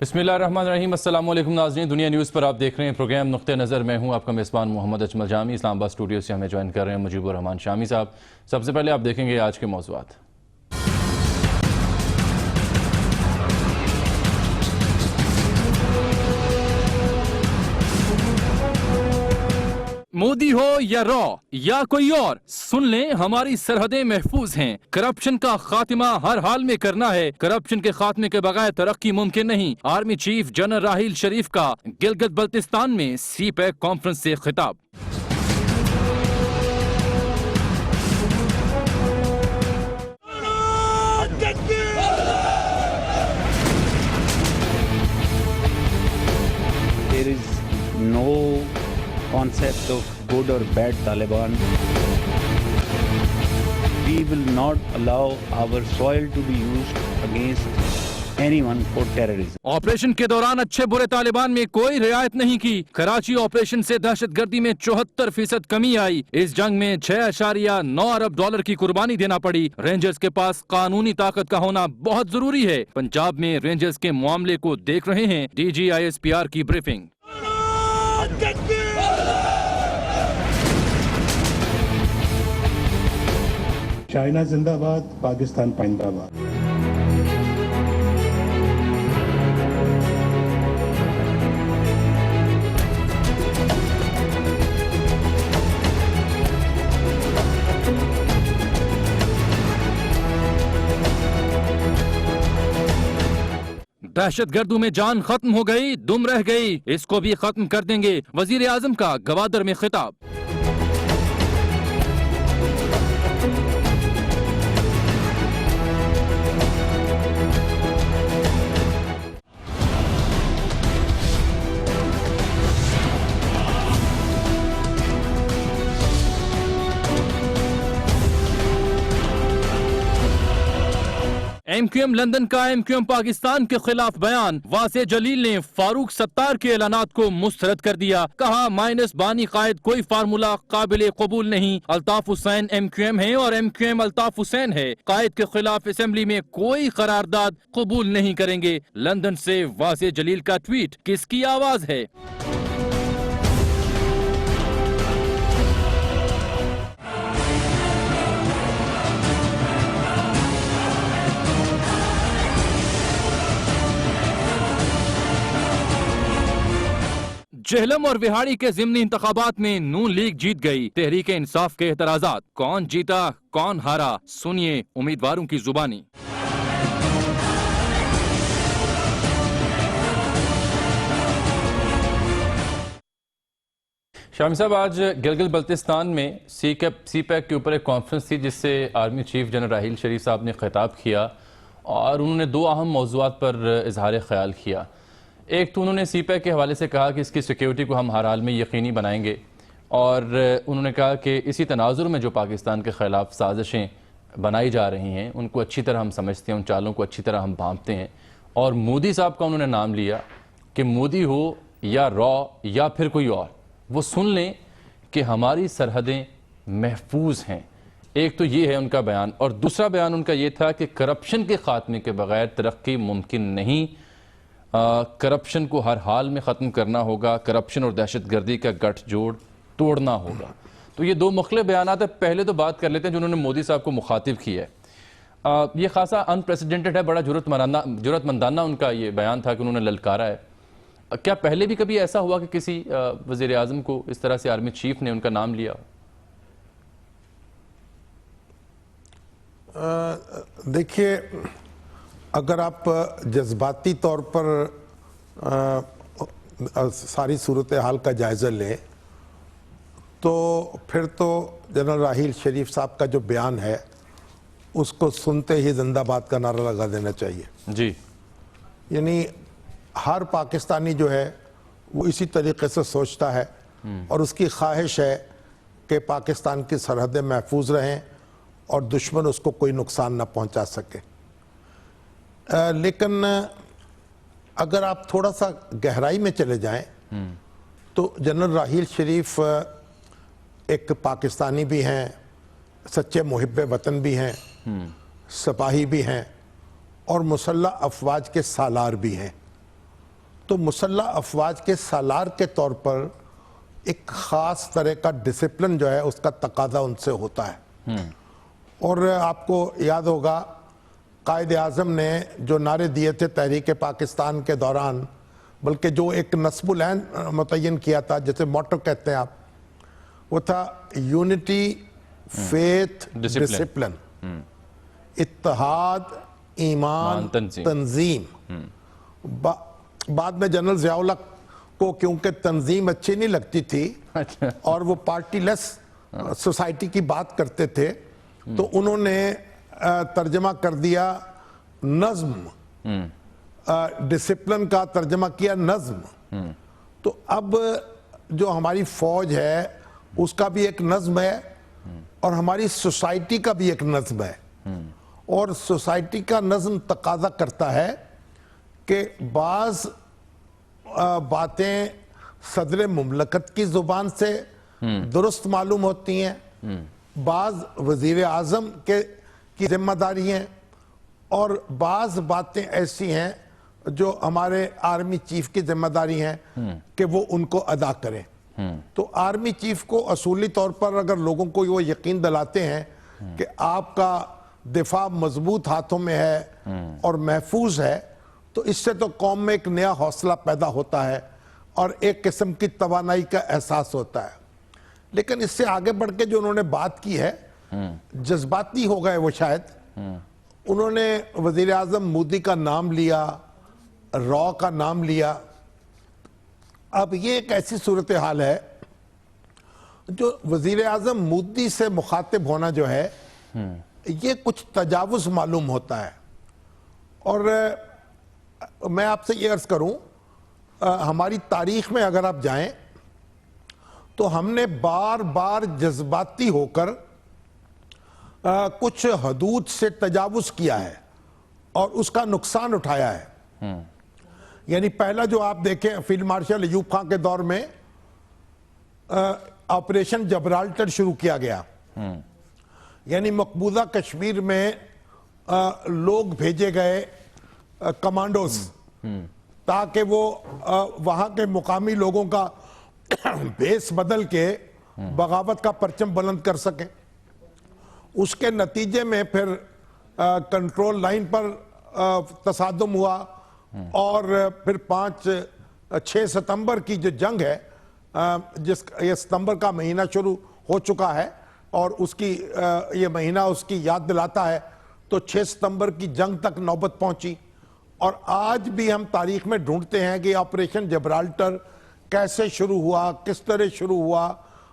بسم اللہ الرحمن الرحیم۔ السلام علیکم ناظرین، دنیا نیوز پر آپ دیکھ رہے ہیں پروگرام نقطہ نظر۔ میں ہوں آپ کا میزبان محمد اجمل جامی۔ اسلام آباد اسٹوڈیو سے ہمیں جوائن کر رہے ہیں مجیب الرحمان شامی صاحب۔ سب سے پہلے آپ دیکھیں گے آج کے موضوعات۔ مودی ہو یا را یا کوئی اور، سن لیں ہماری سرحدیں محفوظ ہیں۔ کرپشن کا خاتمہ ہر حال میں کرنا ہے۔ کرپشن کے خاتمے کے بغیر ترقی ممکن نہیں۔ Army chief general Raheel Sharif کا گلگت بلتستان میں سی پیک کانفرنس سے خطاب۔ There is no concept of good or bad Taliban. We will not allow our soil to be used against anyone for terrorism. Operation کے دوران اچھے برے طالبان میں کوئی رعایت نہیں کی۔ کراچی آپریشن سے دہشت گردی میں 74% کمی آئی۔ اس جنگ میں $6.9 ارب کی قربانی دینا پڑی۔ رینجرز کے پاس قانونی طاقت کا ہونا بہت ضروری ہے۔ پنجاب میں رینجرز کے معاملے کو دیکھ رہے ہیں ڈی جی ISPR کی بریفنگ۔ چائنا زندہ باد، پاکستان پائندہ باد۔ دہشت گردوں میں جان ختم ہو گئی، دم رہ گئی، اس کو بھی ختم کر دیں گے۔ وزیر اعظم کا گوادر میں خطاب۔ MQM لندن کا MQM پاکستان کے خلاف بیان۔ واسع جلیل نے فاروق ستار کے اعلانات کو مسترد کر دیا۔ کہا مائنس بانی قائد کوئی فارمولہ قابل قبول نہیں۔ الطاف حسین MQM ہے اور MQM الطاف حسین ہے۔ قائد کے خلاف اسمبلی میں کوئی قرارداد قبول نہیں کریں گے۔ لندن سے واسع جلیل کا ٹویٹ کس کی آواز ہے؟ جہلم اور وہاڑی کے ضمنی انتخابات میں نون لیگ جیت گئی۔ تحریک انصاف کے اعتراضات، کون جیتا کون ہارا، سنیے امیدواروں کی زبانی۔ شامی صاحب، آج گلگت بلتستان میں سی پیک کے اوپر ایک کانفرنس تھی جس سے army chief general Raheel Sharif صاحب نے خطاب کیا اور انہوں نے 2 اہم موضوعات پر اظہار خیال کیا۔ ایک تو انہوں نے سی پیک کے حوالے سے کہا کہ اس کی سیکیورٹی کو ہم ہر حال میں یقینی بنائیں گے، اور انہوں نے کہا کہ اسی تناظر میں جو پاکستان کے خلاف سازشیں بنائی جا رہی ہیں ان کو اچھی طرح ہم سمجھتے ہیں، ان چالوں کو اچھی طرح ہم بھانپتے ہیں۔ اور مودی صاحب کا انہوں نے نام لیا کہ مودی ہو یا را یا پھر کوئی اور، وہ سن لیں کہ ہماری سرحدیں محفوظ ہیں۔ ایک تو یہ ہے ان کا بیان، اور دوسرا بیان ان کا یہ تھا کہ کرپشن کے خاتمے کے بغیر ترقی ممکن نہیں۔ کرپشن کو ہر حال میں ختم کرنا ہوگا، کرپشن اور دہشت گردی کا گٹھ جوڑ توڑنا ہوگا۔ تو یہ 2 مختلف بیانات ہیں۔ پہلے تو بات کر لیتے ہیں جو انہوں نے مودی صاحب کو مخاطب کی ہے۔ یہ خاصا انپریسیڈنٹڈ ہے، بڑا جرأت مندانہ ان کا یہ بیان تھا کہ انہوں نے للکارا ہے۔ کیا پہلے بھی کبھی ایسا ہوا کہ کسی وزیر اعظم کو اس طرح سے آرمی چیف نے ان کا نام لیا؟ دیکھیے، اگر آپ جذباتی طور پر ساری صورتحال کا جائزہ لیں تو پھر تو جنرل راحیل شریف صاحب کا جو بیان ہے اس کو سنتے ہی زندہ باد کا نعرہ لگا دینا چاہیے۔ جی، یعنی ہر پاکستانی جو ہے وہ اسی طریقے سے سوچتا ہے اور اس کی خواہش ہے کہ پاکستان کی سرحدیں محفوظ رہیں اور دشمن اس کو کوئی نقصان نہ پہنچا سکے۔ لیکن اگر آپ تھوڑا سا گہرائی میں چلے جائیں تو جنرل راحیل شریف ایک پاکستانی بھی ہیں، سچے محب وطن بھی ہیں، سپاہی بھی ہیں اور مسلح افواج کے سالار بھی ہیں۔ تو مسلح افواج کے سالار کے طور پر ایک خاص طرح کا ڈسپلن جو ہے اس کا تقاضا ان سے ہوتا ہے. اور آپ کو یاد ہوگا قائد اعظم نے جو نعرے دیے تھے تحریک پاکستان کے دوران, بلکہ جو ایک نصب العین متعین کیا تھا جسے موٹو کہتے ہیں آپ, وہ تھا یونٹی, فیتھ, ڈسپلن, اتحاد, ایمان, تنظیم. بعد میں جنرل ضیاء الحق کو کیونکہ تنظیم اچھی نہیں لگتی تھی اور وہ پارٹی لیس سوسائٹی کی بات کرتے تھے, تو انہوں نے ترجمہ کر دیا نظم, ڈسپلن کا ترجمہ کیا نظم. تو اب جو ہماری فوج ہے اس کا بھی ایک نظم ہے اور ہماری سوسائٹی کا بھی ایک نظم ہے, اور سوسائٹی کا نظم تقاضا کرتا ہے کہ بعض باتیں صدر مملکت کی زبان سے درست معلوم ہوتی ہیں, بعض وزیر اعظم کی ذمہ داری ہیں, اور بعض باتیں ایسی ہیں جو ہمارے آرمی چیف کی ذمہ داری ہیں کہ وہ ان کو ادا کریں. تو آرمی چیف کو اصولی طور پر اگر لوگوں کو وہ یقین دلاتے ہیں کہ آپ کا دفاع مضبوط ہاتھوں میں ہے اور محفوظ ہے, تو اس سے تو قوم میں ایک نیا حوصلہ پیدا ہوتا ہے اور ایک قسم کی توانائی کا احساس ہوتا ہے. لیکن اس سے آگے بڑھ کے جو انہوں نے بات کی ہے, جذباتی ہو گئے وہ شاید. انہوں نے وزیر اعظم مودی کا نام لیا, را کا نام لیا. اب یہ ایک ایسی صورتحال ہے جو وزیر اعظم مودی سے مخاطب ہونا جو ہے یہ کچھ تجاوز معلوم ہوتا ہے. اور میں آپ سے یہ عرض کروں, ہماری تاریخ میں اگر آپ جائیں تو ہم نے بار بار جذباتی ہو کر کچھ حدود سے تجاوز کیا ہے اور اس کا نقصان اٹھایا ہے. یعنی پہلا جو آپ دیکھیں فیلڈ مارشل ایوب خان کے دور میں آپریشن جبرالٹر شروع کیا گیا, یعنی مقبوضہ کشمیر میں لوگ بھیجے گئے کمانڈوز تاکہ وہ وہاں کے مقامی لوگوں کا بیس بدل کے بغاوت کا پرچم بلند کر سکیں. اس کے نتیجے میں پھر کنٹرول لائن پر تصادم ہوا اور پھر 6 ستمبر کی جو جنگ ہے, یہ ستمبر کا مہینہ شروع ہو چکا ہے اور اس کی یہ مہینہ اس کی یاد دلاتا ہے, تو 6 ستمبر کی جنگ تک نوبت پہنچی. اور آج بھی ہم تاریخ میں ڈھونڈتے ہیں کہ آپریشن جبرالٹر کیسے شروع ہوا, کس طرح شروع ہوا,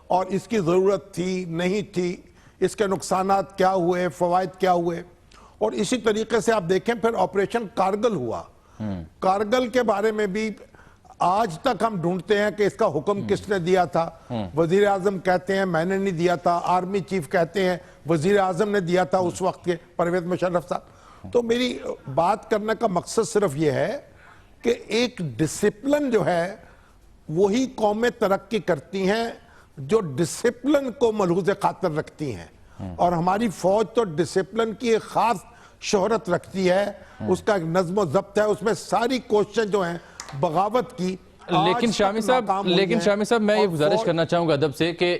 اور اس کی ضرورت تھی نہیں تھی, اس کے نقصانات کیا ہوئے, فوائد کیا ہوئے. اور اسی طریقے سے آپ دیکھیں پھر آپریشن کارگل ہوا. کارگل کے بارے میں بھی آج تک ہم ڈھونڈتے ہیں کہ اس کا حکم کس نے دیا تھا. وزیر اعظم کہتے ہیں میں نے نہیں دیا تھا, آرمی چیف کہتے ہیں وزیر اعظم نے دیا تھا اس وقت کے پرویز مشرف صاحب. تو میری بات کرنے کا مقصد صرف یہ ہے کہ ایک ڈسپلن جو ہے وہی قومیں ترقی کرتی ہیں جو ڈسپلن کو ملحوظ خاطر رکھتی ہیں, اور ہماری فوج تو ڈسپلن کی ایک خاص شہرت رکھتی ہے, اس کا ایک نظم و ضبط ہے, اس میں ساری کوششیں جو ہیں بغاوت کی. لیکن شامی صاحب میں یہ گزارش کرنا چاہوں گا ادب سے کہ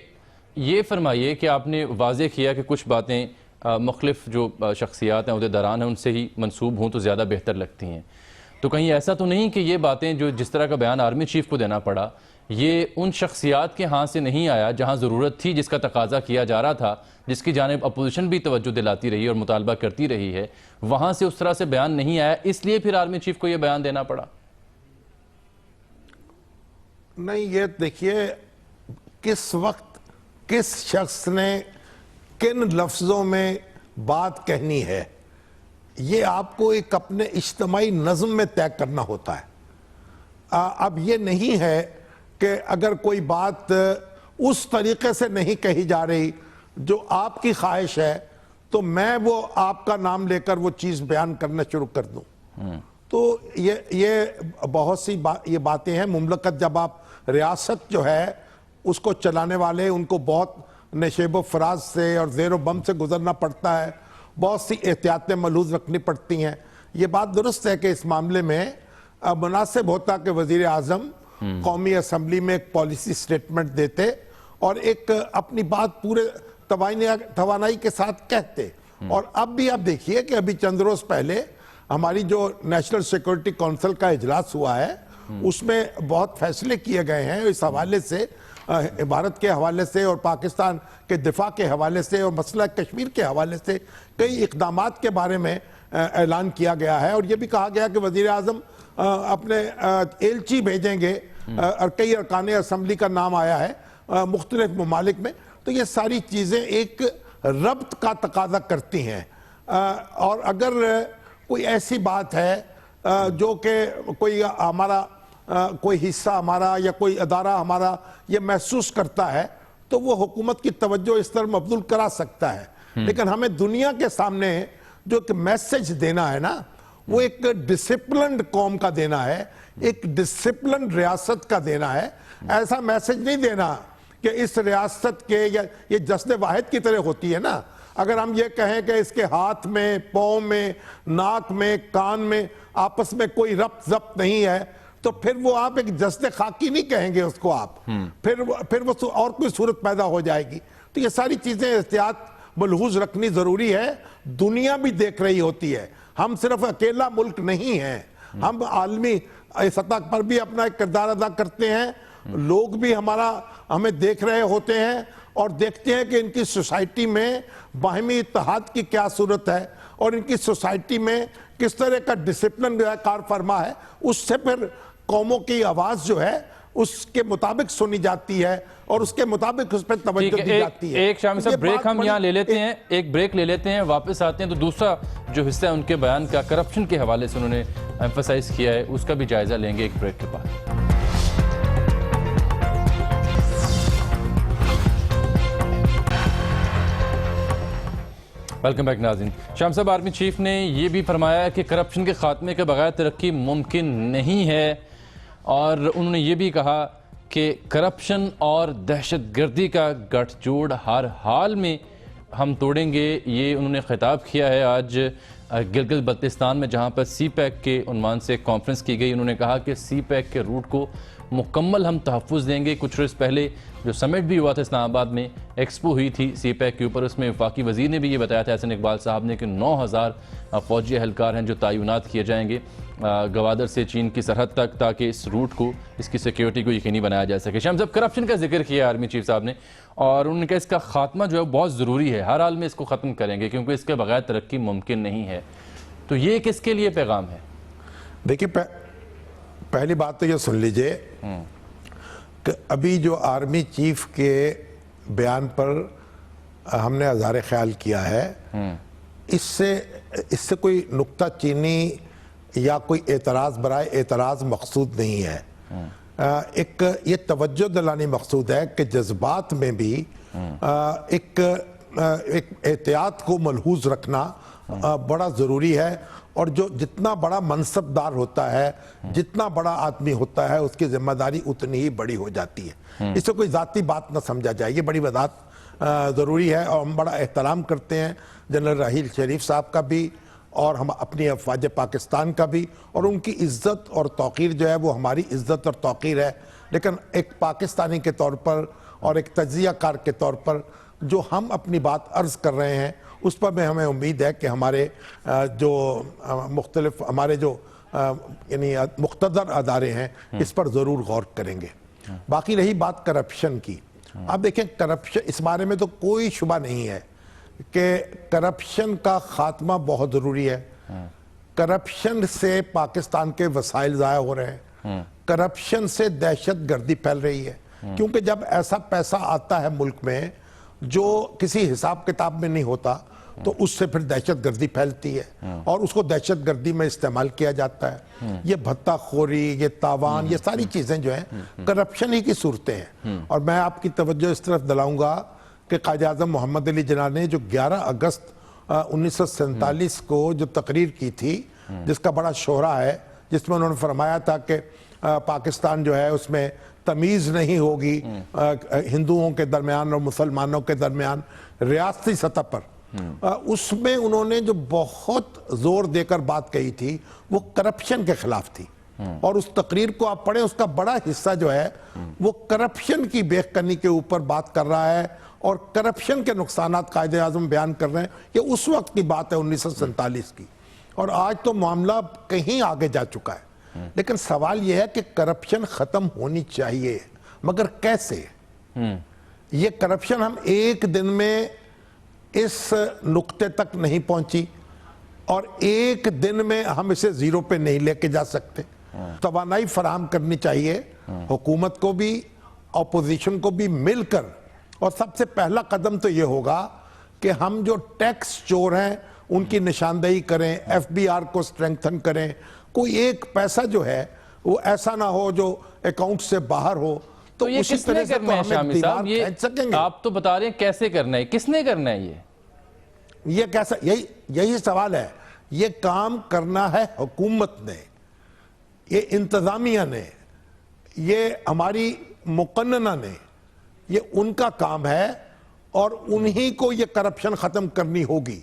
یہ فرمائیے کہ آپ نے واضح کیا کہ کچھ باتیں مختلف جو شخصیات ہیں عہدیداران ہیں ان سے ہی منسوب ہوں تو زیادہ بہتر لگتی ہیں, تو کہیں ایسا تو نہیں کہ یہ باتیں جو جس طرح کا بیان آرمی چیف کو دینا پڑا یہ ان شخصیات کے ہاں سے نہیں آیا جہاں ضرورت تھی, جس کا تقاضا کیا جا رہا تھا, جس کی جانب اپوزیشن بھی توجہ دلاتی رہی اور مطالبہ کرتی رہی ہے, وہاں سے اس طرح سے بیان نہیں آیا, اس لیے پھر آرمی چیف کو یہ بیان دینا پڑا؟ نہیں, یہ دیکھیے کس وقت کس شخص نے کن لفظوں میں بات کہنی ہے یہ آپ کو ایک اپنے اجتماعی نظم میں طے کرنا ہوتا ہے. اب یہ نہیں ہے کہ اگر کوئی بات اس طریقے سے نہیں کہی جا رہی جو آپ کی خواہش ہے تو میں وہ آپ کا نام لے کر وہ چیز بیان کرنا شروع کر دوں. تو یہ بہت سی یہ باتیں ہیں. مملکت جب آپ ریاست جو ہے اس کو چلانے والے ان کو بہت نشیب و فراز سے اور زیر و بم سے گزرنا پڑتا ہے, بہت سی احتیاطیں ملحوظ رکھنی پڑتی ہیں. یہ بات درست ہے کہ اس معاملے میں مناسب ہوتا کہ وزیر اعظم قومی اسمبلی میں ایک پالیسی سٹیٹمنٹ دیتے اور ایک اپنی بات پورے توانائی کے ساتھ کہتے. اور اب بھی آپ دیکھیے کہ ابھی چند روز پہلے ہماری جو نیشنل سیکورٹی کونسل کا اجلاس ہوا ہے اس میں بہت فیصلے کیے گئے ہیں اس حوالے سے, بھارت کے حوالے سے اور پاکستان کے دفاع کے حوالے سے اور مسئلہ کشمیر کے حوالے سے کئی اقدامات کے بارے میں اعلان کیا گیا ہے. اور یہ بھی کہا گیا کہ وزیر اعظم اپنے ایلچی بھیجیں گے اور کئی ارکان اسمبلی کا نام آیا ہے مختلف ممالک میں. تو یہ ساری چیزیں ایک ربط کا تقاضا کرتی ہیں, اور اگر کوئی ایسی بات ہے جو کہ کوئی ہمارا کوئی حصہ ہمارا یا کوئی ادارہ ہمارا یہ محسوس کرتا ہے تو وہ حکومت کی توجہ اس طرح مبذول کرا سکتا ہے. لیکن ہمیں دنیا کے سامنے جو کہ میسج دینا ہے نا, وہ ایک ڈسپلنڈ قوم کا دینا ہے, ایک ڈسپلنڈ ریاست کا دینا ہے. ایسا میسج نہیں دینا کہ اس ریاست کے یہ جسد واحد کی طرح ہوتی ہے نا. اگر ہم یہ کہیں کہ اس کے ہاتھ میں, پاؤں میں, ناک میں, کان میں آپس میں کوئی ربط ضبط نہیں ہے تو پھر وہ آپ ایک جسد خاکی نہیں کہیں گے اس کو آپ, پھر وہ اور کوئی صورت پیدا ہو جائے گی. تو یہ ساری چیزیں احتیاط ملحوظ رکھنی ضروری ہے. دنیا بھی دیکھ رہی ہوتی ہے, ہم صرف اکیلا ملک نہیں ہیں, ہم عالمی سطح پر بھی اپنا ایک کردار ادا کرتے ہیں. لوگ بھی ہمیں دیکھ رہے ہوتے ہیں اور دیکھتے ہیں کہ ان کی سوسائٹی میں باہمی اتحاد کی کیا صورت ہے اور ان کی سوسائٹی میں کس طرح کا ڈسپلن کار فرما ہے. اس سے پھر قوموں کی آواز جو ہے اس کے مطابق سنی جاتی ہے اور اس کے مطابق اس پہ توجہ دی جاتی ہے. ایک شامی صاحب بریک ہم یہاں لے لیتے ہیں, ایک بریک لے لیتے ہیں, واپس آتے ہیں تو دوسرا جو حصہ ہے ان کے بیان کا کرپشن کے حوالے سے انہوں نے ایمفسائز کیا ہے, اس کا بھی جائزہ لیں گے ایک بریک کے بعد. ویلکم بیک ناظرین. شام صاحب, آرمی چیف نے یہ بھی فرمایا کہ کرپشن کے خاتمے کے بغیر ترقی ممکن نہیں ہے, اور انہوں نے یہ بھی کہا کہ کرپشن اور دہشت گردی کا گٹھ جوڑ ہر حال میں ہم توڑیں گے. یہ انہوں نے خطاب کیا ہے آج گلگت بلتستان میں, جہاں پر سی پیک کے عنوان سے کانفرنس کی گئی. انہوں نے کہا کہ سی پیک کے روٹ کو مکمل ہم تحفظ دیں گے. کچھ روز پہلے جو سمٹ بھی ہوا تھا اسلام آباد میں, ایکسپو ہوئی تھی سی پیک کے اوپر, اس میں وفاقی وزیر نے بھی یہ بتایا تھا احسن اقبال صاحب نے کہ 9000 فوجی اہلکار ہیں جو تعینات کیے جائیں گے گوادر سے چین کی سرحد تک, تاکہ اس روٹ کو, اس کی سیکیورٹی کو یقینی بنایا جا سکے. شام صاحب, کرپشن کا ذکر کیا آرمی چیف صاحب نے, اور انہوں نے کہا اس کا خاتمہ جو ہے بہت ضروری ہے, ہر حال میں اس کو ختم کریں گے کیونکہ اس کے بغیر ترقی ممکن نہیں ہے. تو یہ کس کے لیے پیغام ہے؟ دیکھیے, پہلی بات تو یہ سن لیجئے کہ ابھی جو آرمی چیف کے بیان پر ہم نے اظہار خیال کیا ہے, اس سے کوئی نکتہ چینی یا کوئی اعتراض برائے اعتراض مقصود نہیں ہے. ایک یہ توجہ دلانی مقصود ہے کہ جذبات میں بھی ایک احتیاط کو ملحوظ رکھنا بڑا ضروری ہے. اور جو جتنا بڑا منصب دار ہوتا ہے, جتنا بڑا آدمی ہوتا ہے, اس کی ذمہ داری اتنی ہی بڑی ہو جاتی ہے. اس سے کوئی ذاتی بات نہ سمجھا جائے, یہ بڑی وضاحت ضروری ہے. اور ہم بڑا احترام کرتے ہیں جنرل راحیل شریف صاحب کا بھی, اور ہم اپنی افواج پاکستان کا بھی, اور ان کی عزت اور توقیر جو ہے وہ ہماری عزت اور توقیر ہے. لیکن ایک پاکستانی کے طور پر اور ایک تجزیہ کار کے طور پر جو ہم اپنی بات عرض کر رہے ہیں, اس پر میں ہمیں امید ہے کہ ہمارے جو مختلف ہمارے جو یعنی مقتدر ادارے ہیں اس پر ضرور غور کریں گے. باقی رہی بات کرپشن کی, آپ دیکھیں کرپشن, اس بارے میں تو کوئی شبہ نہیں ہے کہ کرپشن کا خاتمہ بہت ضروری ہے. کرپشن سے پاکستان کے وسائل ضائع ہو رہے ہیں, کرپشن سے دہشت گردی پھیل رہی ہے, کیونکہ جب ایسا پیسہ آتا ہے ملک میں جو کسی حساب کتاب میں نہیں ہوتا تو اس سے پھر دہشت گردی پھیلتی ہے, اور اس کو دہشت گردی میں استعمال کیا جاتا ہے. یہ بھتہ خوری, یہ تاوان, یہ ساری چیزیں جو ہیں کرپشن ہی کی صورتیں ہیں. اور میں آپ کی توجہ اس طرف دلاؤں گا کہ قائد اعظم محمد علی جناح نے جو 11 اگست 1947 کو جو تقریر کی تھی, جس کا بڑا شہرہ ہے, جس میں انہوں نے فرمایا تھا کہ پاکستان جو ہے اس میں تمیز نہیں ہوگی ہندوؤں کے درمیان اور مسلمانوں کے درمیان ریاستی سطح پر, اس میں انہوں نے جو بہت زور دے کر بات کہی تھی وہ کرپشن کے خلاف تھی. اور اس تقریر کو آپ پڑھیں، اس کا بڑا حصہ جو ہے وہ کرپشن کی بے کنی کے اوپر بات کر رہا ہے اور کرپشن کے نقصانات قائد اعظم بیان کر رہے ہیں. یہ اس وقت کی بات ہے 1947 کی، اور آج تو معاملہ کہیں آگے جا چکا ہے. لیکن سوال یہ ہے کہ کرپشن ختم ہونی چاہیے، مگر کیسے؟ یہ کرپشن ہم ایک دن میں اس نقطے تک نہیں پہنچی اور ایک دن میں ہم اسے زیرو پہ نہیں لے کے جا سکتے. توانائی فراہم کرنی چاہیے حکومت کو بھی، اپوزیشن کو بھی مل کر. اور سب سے پہلا قدم تو یہ ہوگا کہ ہم جو ٹیکس چور ہیں ان کی نشاندہی کریں، ایف بی آر کو سٹرینگتھن کریں. کوئی ایک پیسہ جو ہے وہ ایسا نہ ہو جو اکاؤنٹ سے باہر ہو. تو یہ کس نے کرنا ہے شامی صاحب؟ یہ آپ تو بتا رہے ہیں کیسے کرنا ہے، کس نے کرنا ہے؟ یہ کیسا؟ یہی سوال ہے. یہ کام کرنا ہے حکومت نے، یہ انتظامیہ نے، یہ ہماری مقننہ نے، یہ ان کا کام ہے اور انہی کو یہ کرپشن ختم کرنی ہوگی.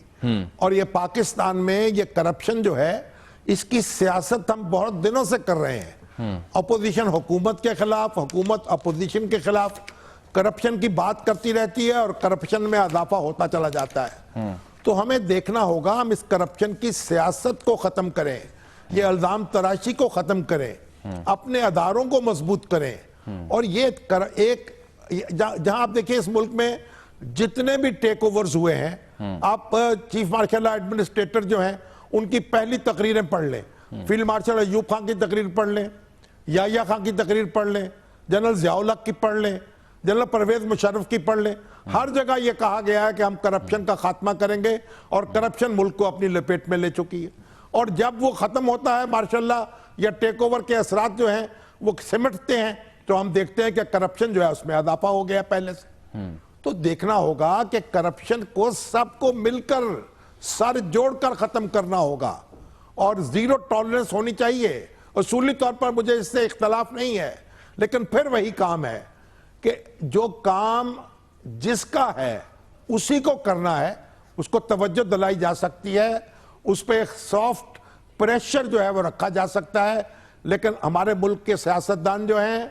اور یہ پاکستان میں یہ کرپشن جو ہے اس کی سیاست ہم بہت دنوں سے کر رہے ہیں. اپوزیشن حکومت کے خلاف، حکومت اپوزیشن کے خلاف کرپشن کی بات کرتی رہتی ہے اور کرپشن میں اضافہ ہوتا چلا جاتا ہے. تو ہمیں دیکھنا ہوگا ہم اس کرپشن کی سیاست کو ختم کریں، یہ الزام تراشی کو ختم کریں، اپنے اداروں کو مضبوط کریں. اور یہ ایک جہاں آپ دیکھیں اس ملک میں جتنے بھی ٹیک اوورز ہوئے ہیں، آپ چیف مارشل ایڈمنسٹریٹر جو ہیں ان کی پہلی تقریریں پڑھ لیں، فیلڈ مارشل ایوب خان کی تقریر پڑھ لیں، یحییٰ خان کی تقریر پڑھ لیں، جنرل ضیاء الحق کی پڑھ لیں، جنرل پرویز مشرف کی پڑھ لیں. ہر جگہ یہ کہا گیا ہے کہ ہم کرپشن کا خاتمہ کریں گے اور کرپشن ملک کو اپنی لپیٹ میں لے چکی ہے. اور جب وہ ختم ہوتا ہے ماشاءاللہ، یا ٹیک اوور کے اثرات جو ہیں وہ سمٹتے ہیں، تو ہم دیکھتے ہیں کہ کرپشن جو ہے اس میں اضافہ ہو گیا پہلے سے. تو دیکھنا ہوگا کہ کرپشن کو سب کو مل کر سر جوڑ کر ختم کرنا ہوگا اور زیرو ٹالرنس ہونی چاہیے. اصولی طور پر مجھے اس سے اختلاف نہیں ہے، لیکن پھر وہی کام ہے کہ جو کام جس کا ہے اسی کو کرنا ہے. اس کو توجہ دلائی جا سکتی ہے، اس پہ ایک سافٹ پریشر جو ہے وہ رکھا جا سکتا ہے، لیکن ہمارے ملک کے سیاستدان جو ہیں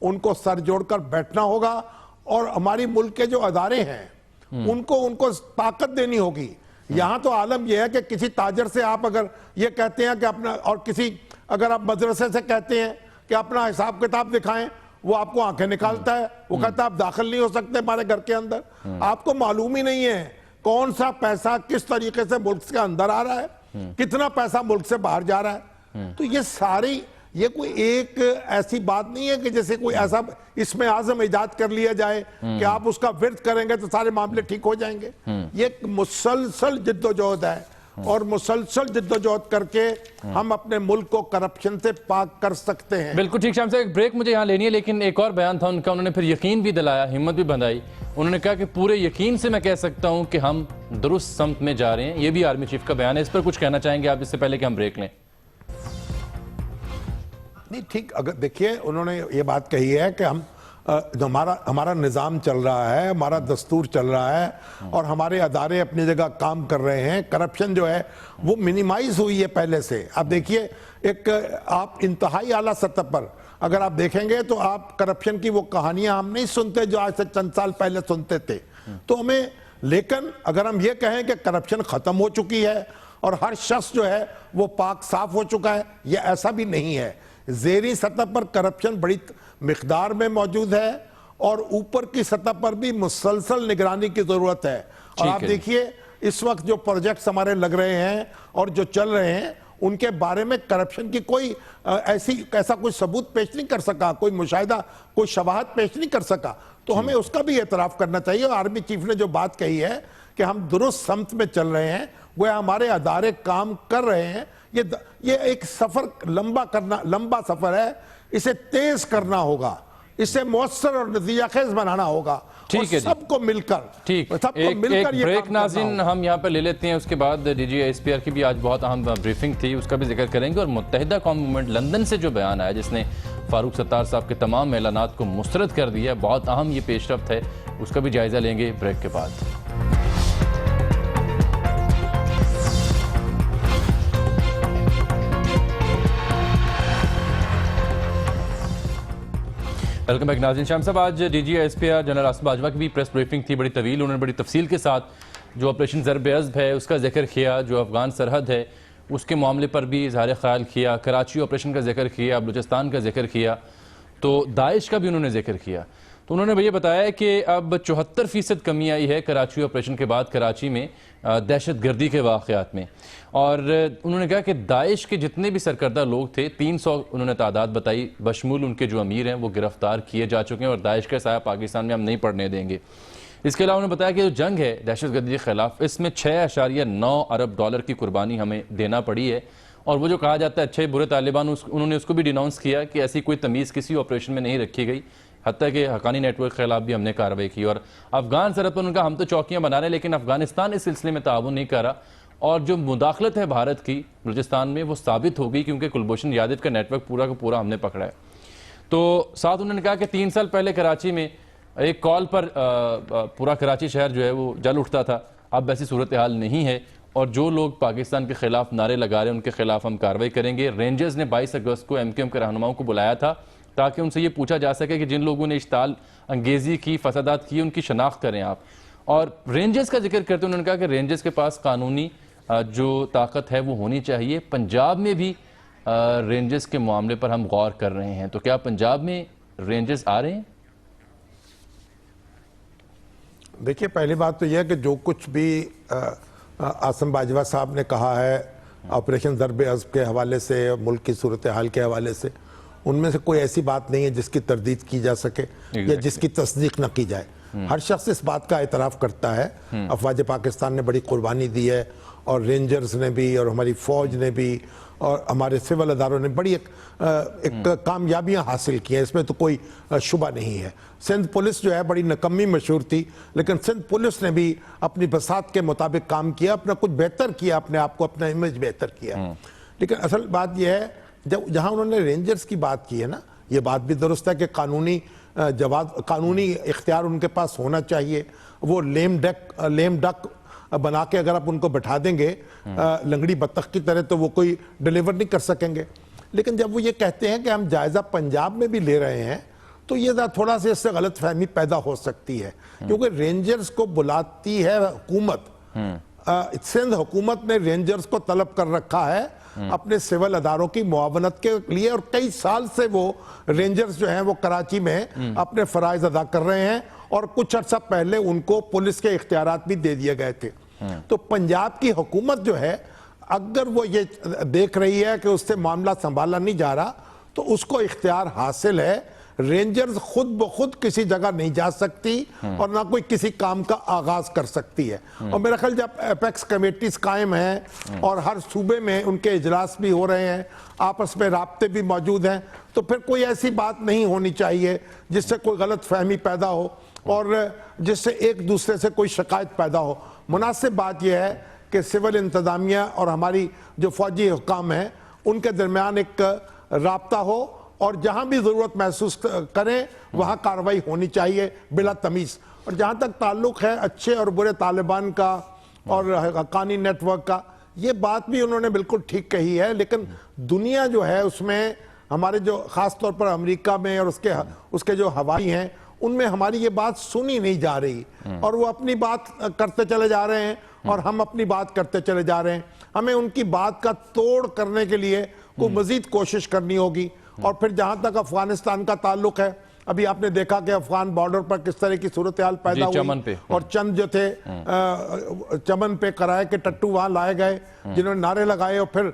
ان کو سر جوڑ کر بیٹھنا ہوگا اور ہماری ملک کے جو ادارے ہیں ان کو طاقت دینی ہوگی. یہاں تو عالم یہ ہے کہ کسی تاجر سے آپ اگر یہ کہتے ہیں کہ اپنا، اور کسی اگر آپ مدرسے سے کہتے ہیں کہ اپنا حساب کتاب دکھائیں، وہ آپ کو آنکھیں نکالتا ہے، وہ کہتا ہے آپ داخل نہیں ہو سکتے ہمارے گھر کے اندر. آپ کو معلوم ہی نہیں ہے کون سا پیسہ کس طریقے سے ملک کے اندر آ رہا ہے، کتنا پیسہ ملک سے باہر جا رہا ہے. تو یہ ساری، یہ کوئی ایک ایسی بات نہیں ہے کہ جیسے کوئی ایسا اس میں اعظم ایجاد کر لیا جائے کہ آپ اس کا ورد کریں گے تو سارے معاملے ٹھیک ہو جائیں گے. یہ ایک مسلسل جد و جہد ہے اور مسلسل جد و جہد کر کے ہم اپنے ملک کو کرپشن سے پاک کر سکتے ہیں. بالکل ٹھیک. شام سے ایک بریک مجھے یہاں لینی ہے، لیکن ایک اور بیان تھا ان کا، انہوں نے پھر یقین بھی دلایا، ہمت بھی بندھائی. انہوں نے کہا کہ پورے یقین سے میں کہہ سکتا ہوں کہ ہم درست سمت میں جا رہے ہیں. یہ بھی آرمی چیف کا بیان ہے، اس پر کچھ کہنا چاہیں گے آپ اس سے پہلے کہ ہم بریک لیں؟ نہیں ٹھیک، اگر دیکھیے انہوں نے یہ بات کہی ہے کہ ہم ہمارا نظام چل رہا ہے، ہمارا دستور چل رہا ہے اور ہمارے ادارے اپنی جگہ کام کر رہے ہیں. کرپشن جو ہے وہ منیمائز ہوئی ہے پہلے سے. اب دیکھیے ایک آپ انتہائی اعلیٰ سطح پر اگر آپ دیکھیں گے تو آپ کرپشن کی وہ کہانیاں ہم نہیں سنتے جو آج سے چند سال پہلے سنتے تھے. تو ہمیں، لیکن اگر ہم یہ کہیں کہ کرپشن ختم ہو چکی ہے اور ہر شخص جو ہے وہ پاک صاف ہو چکا ہے، یہ ایسا بھی نہیں ہے. زیریں سطح پر کرپشن بڑی مقدار میں موجود ہے اور اوپر کی سطح پر بھی مسلسل نگرانی کی ضرورت ہے. اور آپ دیکھیے اس وقت جو پروجیکٹس ہمارے لگ رہے ہیں اور جو چل رہے ہیں ان کے بارے میں کرپشن کی کوئی ایسا کوئی ثبوت پیش نہیں کر سکا، کوئی مشاہدہ، کوئی شواہد پیش نہیں کر سکا. تو ہمیں اس کا بھی اعتراف کرنا چاہیے. اور آرمی چیف نے جو بات کہی ہے کہ ہم درست سمت میں چل رہے ہیں، وہ ہمارے ادارے کام کر رہے ہیں. یہ ایک سفر لمبا سفر ہے، اسے تیز کرنا ہوگا، اسے مؤثر اور نتیجہ خیز بنانا ہوگا. ٹھیک ہے، سب کو مل کر، ٹھیک. ایک بریک ناظرین ہم یہاں پر لے لیتے ہیں، اس کے بعد D G S P R کی بھی آج بہت اہم بریفنگ تھی، اس کا بھی ذکر کریں گے. اور متحدہ قوم موومنٹ لندن سے جو بیان آیا جس نے فاروق ستار صاحب کے تمام اعلانات کو مسترد کر دیا، بہت اہم یہ پیش رفت ہے، اس کا بھی جائزہ لیں گے بریک کے بعد. ویلکم بیک ناظرین. شام صاحب, آج D G S P R general Asif Bajwa کی بھی پریس بریفنگ تھی, بڑی طویل. انہوں نے بڑی تفصیل کے ساتھ جو آپریشن ضرب عزب ہے اس کا ذکر کیا, جو افغان سرحد ہے اس کے معاملے پر بھی اظہار خیال کیا, کراچی آپریشن کا ذکر کیا, بلوچستان کا ذکر کیا, تو داعش کا بھی انہوں نے ذکر کیا. تو انہوں نے یہ بتایا کہ اب 74% کمی آئی ہے کراچی آپریشن کے بعد کراچی میں دہشت گردی کے واقعات میں. اور انہوں نے کہا کہ داعش کے جتنے بھی سرکردہ لوگ تھے 300 انہوں نے تعداد بتائی, بشمول ان کے جو امیر ہیں وہ گرفتار کیے جا چکے ہیں, اور داعش کا سایہ پاکستان میں ہم نہیں پڑنے دیں گے. اس کے علاوہ انہوں نے بتایا کہ جو جنگ ہے دہشت گردی کے خلاف, اس میں 6.9 ارب ڈالر کی قربانی ہمیں دینا پڑی ہے. اور وہ جو کہا جاتا ہے اچھے برے طالبان, انہوں نے اس کو بھی ڈیناؤنس کیا کہ ایسی کوئی تمیز کسی آپریشن میں نہیں رکھی گئی, حتیٰ کہ حقانی نیٹ ورک کے خلاف بھی ہم نے کارروائی کی. اور افغان سرحد پر ان کا ہم تو چوکیاں بنا رہے ہیں لیکن افغانستان اس سلسلے میں تعاون نہیں کر رہا, اور جو مداخلت ہے بھارت کی بلوچستان میں وہ ثابت ہو گئی کیونکہ کلبھوشن یادو کا نیٹ ورک پورا کا پورا ہم نے پکڑا ہے. تو ساتھ انہوں نے کہا کہ 3 سال پہلے کراچی میں ایک کال پر پورا کراچی شہر جو ہے وہ جل اٹھتا تھا, اب ایسی صورتحال نہیں ہے, اور جو لوگ پاکستان کے خلاف نعرے لگا رہے ہیں ان کے خلاف ہم کارروائی کریں گے. رینجرز نے 22 اگست کو ایم کیو ایم کے رہنماؤں کو بلایا تھا تاکہ ان سے یہ پوچھا جا سکے کہ جن لوگوں نے اشتعال انگیزی کی, فسادات کی, ان کی شناخت کریں آپ. اور رینجرز کا ذکر کرتے انہوں نے کہا کہ رینجرز کے پاس قانونی جو طاقت ہے وہ ہونی چاہیے. پنجاب میں بھی رینجرز کے معاملے پر ہم غور کر رہے ہیں, تو کیا پنجاب میں رینجرز آ رہے ہیں؟ دیکھیے, پہلی بات تو یہ ہے کہ جو کچھ بھی آصف باجوہ صاحب نے کہا ہے آپریشن ضرب عزب کے حوالے سے, ملک کی صورتحال کے حوالے سے, ان میں سے کوئی ایسی بات نہیں ہے جس کی تردید کی جا سکے یا جس کی تصدیق نہ کی جائے. ہر شخص اس بات کا اعتراف کرتا ہے. افواج پاکستان نے بڑی قربانی دی ہے, اور رینجرز نے بھی, اور ہماری فوج نے بھی, اور ہمارے سول اداروں نے بڑی ایک کامیابیاں حاصل کی ہیں, اس میں تو کوئی شبہ نہیں ہے. سندھ پولیس جو ہے بڑی نکمی مشہور تھی, لیکن سندھ پولیس نے بھی اپنی بساط کے مطابق کام کیا, اپنا کچھ بہتر کیا, اپنے آپ کو, اپنا امیج بہتر کیا. لیکن اصل بات یہ ہے, جہاں انہوں نے رینجرز کی بات کی ہے نا, یہ بات بھی درست ہے کہ قانونی اختیار ان کے پاس ہونا چاہیے. وہ لیم ڈک بنا کے اگر آپ ان کو بٹھا دیں گے لنگڑی بطخ کی طرح تو وہ کوئی ڈیلیور نہیں کر سکیں گے. لیکن جب وہ یہ کہتے ہیں کہ ہم جائزہ پنجاب میں بھی لے رہے ہیں, تو یہ تھوڑا سے اس سے غلط فہمی پیدا ہو سکتی ہے, کیونکہ رینجرز کو بلاتی ہے حکومت. سندھ حکومت نے رینجرز کو طلب کر رکھا ہے اپنے سول اداروں کی معاونت کے لیے, اور کئی سال سے وہ رینجرز جو ہیں وہ کراچی میں اپنے فرائض ادا کر رہے ہیں, اور کچھ عرصہ پہلے ان کو پولیس کے اختیارات بھی دے دیے گئے تھے. تو پنجاب کی حکومت جو ہے, اگر وہ یہ دیکھ رہی ہے کہ اس سے معاملہ سنبھالا نہیں جا رہا, تو اس کو اختیار حاصل ہے. رینجرز خود بخود کسی جگہ نہیں جا سکتی, اور نہ کوئی کسی کام کا آغاز کر سکتی ہے. اور میرا خیال جب ایپیکس کمیٹیز قائم ہیں اور ہر صوبے میں ان کے اجلاس بھی ہو رہے ہیں, آپس میں رابطے بھی موجود ہیں, تو پھر کوئی ایسی بات نہیں ہونی چاہیے جس سے کوئی غلط فہمی پیدا ہو اور جس سے ایک دوسرے سے کوئی شکایت پیدا ہو. مناسب بات یہ ہے کہ سول انتظامیہ اور ہماری جو فوجی حکام ہیں ان کے درمیان ایک رابطہ ہو, اور جہاں بھی ضرورت محسوس کریں وہاں کارروائی ہونی چاہیے بلا تمیز. اور جہاں تک تعلق ہے اچھے اور برے طالبان کا اور حقانی نیٹ ورک کا, یہ بات بھی انہوں نے بالکل ٹھیک کہی ہے. لیکن دنیا جو ہے اس میں ہمارے جو خاص طور پر امریکہ میں اور اس کے جو ہوائی ہیں, ان میں ہماری یہ بات سنی نہیں جا رہی, اور وہ اپنی بات کرتے چلے جا رہے ہیں اور ہم اپنی بات کرتے چلے جا رہے ہیں. ہمیں ان کی بات کا توڑ کرنے کے لیے کوئی مزید کوشش کرنی ہوگی. اور پھر جہاں تک افغانستان کا تعلق ہے, ابھی آپ نے دیکھا کہ افغان بارڈر پر کس طرح کی صورتحال پیدا ہوئی, اور چند جو تھے چمن پہ کرائے کے ٹٹو وہاں لائے گئے جنہوں نے نعرے لگائے, اور پھر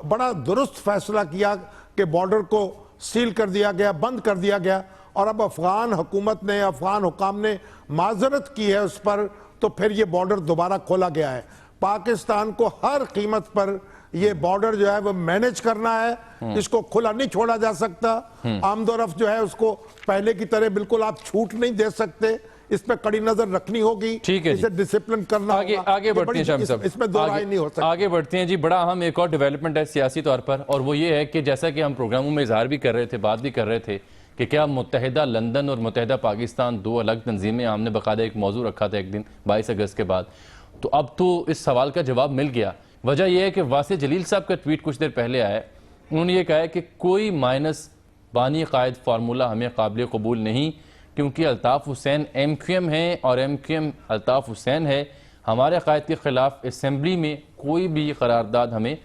بڑا درست فیصلہ کیا کہ بارڈر کو سیل کر دیا گیا, بند کر دیا گیا. اور اب افغان حکومت نے, افغان حکام نے معذرت کی ہے اس پر, تو پھر یہ بارڈر دوبارہ کھولا گیا ہے. پاکستان کو ہر قیمت پر یہ بارڈر جو ہے وہ مینیج کرنا ہے, اس کو کھلا نہیں چھوڑا جا سکتا. آمد و رفت جو ہے اس کو پہلے کی طرح بالکل آپ چھوٹ نہیں دے سکتے, اس پہ کڑی نظر رکھنی ہوگی, اسے ڈسپلن کرنا ہوگا. آگے بڑھتے ہیں شامی صاحب, اس میں دو رائے نہیں ہو سکتی. آگے بڑھتے ہیں جی. بڑا اہم ایک اور ڈیولپمنٹ ہے سیاسی طور پر, اور وہ یہ ہے کہ جیسا کہ ہم پروگراموں میں اظہار بھی کر رہے تھے, بات بھی کر رہے تھے کہ کیا متحدہ لندن اور متحدہ پاکستان دو الگ تنظیمیں, ہم نے باقاعدہ ایک موضوع رکھا تھا ایک دن 22 اگست کے بعد. تو اب تو اس سوال کا جواب مل گیا. وجہ یہ ہے کہ واسع جلیل صاحب کا ٹویٹ کچھ دیر پہلے آیا, انہوں نے یہ کہا ہے کہ کوئی بانی قائد فارمولہ ہمیں قابل قبول نہیں، کیونکہ Altaf Hussain M Q M ہیں اور M Q M Altaf Hussain ہے. ہمارے قائد کے خلاف اسمبلی میں کوئی بھی قرارداد ہمیں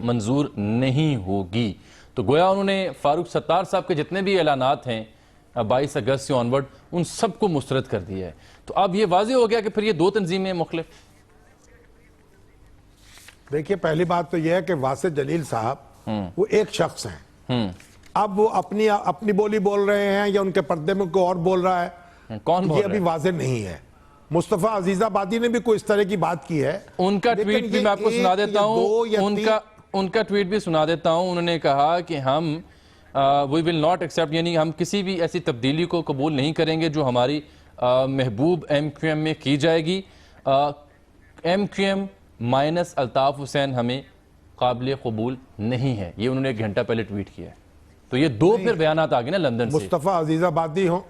منظور نہیں ہوگی. تو گویا انہوں نے فاروق ستار صاحب کے جتنے بھی اعلانات ہیں 22 اگست سے آنورڈ ان سب کو مسترد کر دیا ہے. تو اب یہ واضح ہو گیا کہ پھر یہ دو تنظیمیں مختلف. دیکھیے پہلی بات تو یہ ہے کہ واسع جلیل صاحب وہ ایک شخص ہیں. اب وہ اپنی بولی بول رہے ہیں یا ان کے پردے میں کوئی اور بول رہا ہے، کون بول یہ رہا ابھی ہے؟ واضح نہیں ہے. مصطفیٰ عزیز آبادی نے بھی کوئی اس طرح کی بات کی ہے. ان کا ٹویٹ بھی میں آپ کو سنا دیتا ہوں، ان کا ٹویٹ بھی سنا دیتا ہوں. انہوں نے کہا کہ ہم we will not accept، یعنی ہم کسی بھی ایسی تبدیلی کو قبول نہیں کریں گے جو ہماری محبوب ایم کیو ایم میں کی جائے گی. M Q M minus Altaf Hussain ہمیں قابل قبول نہیں ہے. یہ انہوں نے 1 گھنٹہ پہلے ٹویٹ کیا ہے. تو یہ دو پھر بیانات آگئے نا لندن سے. مصطفیٰ عزیز آبادی ہوں،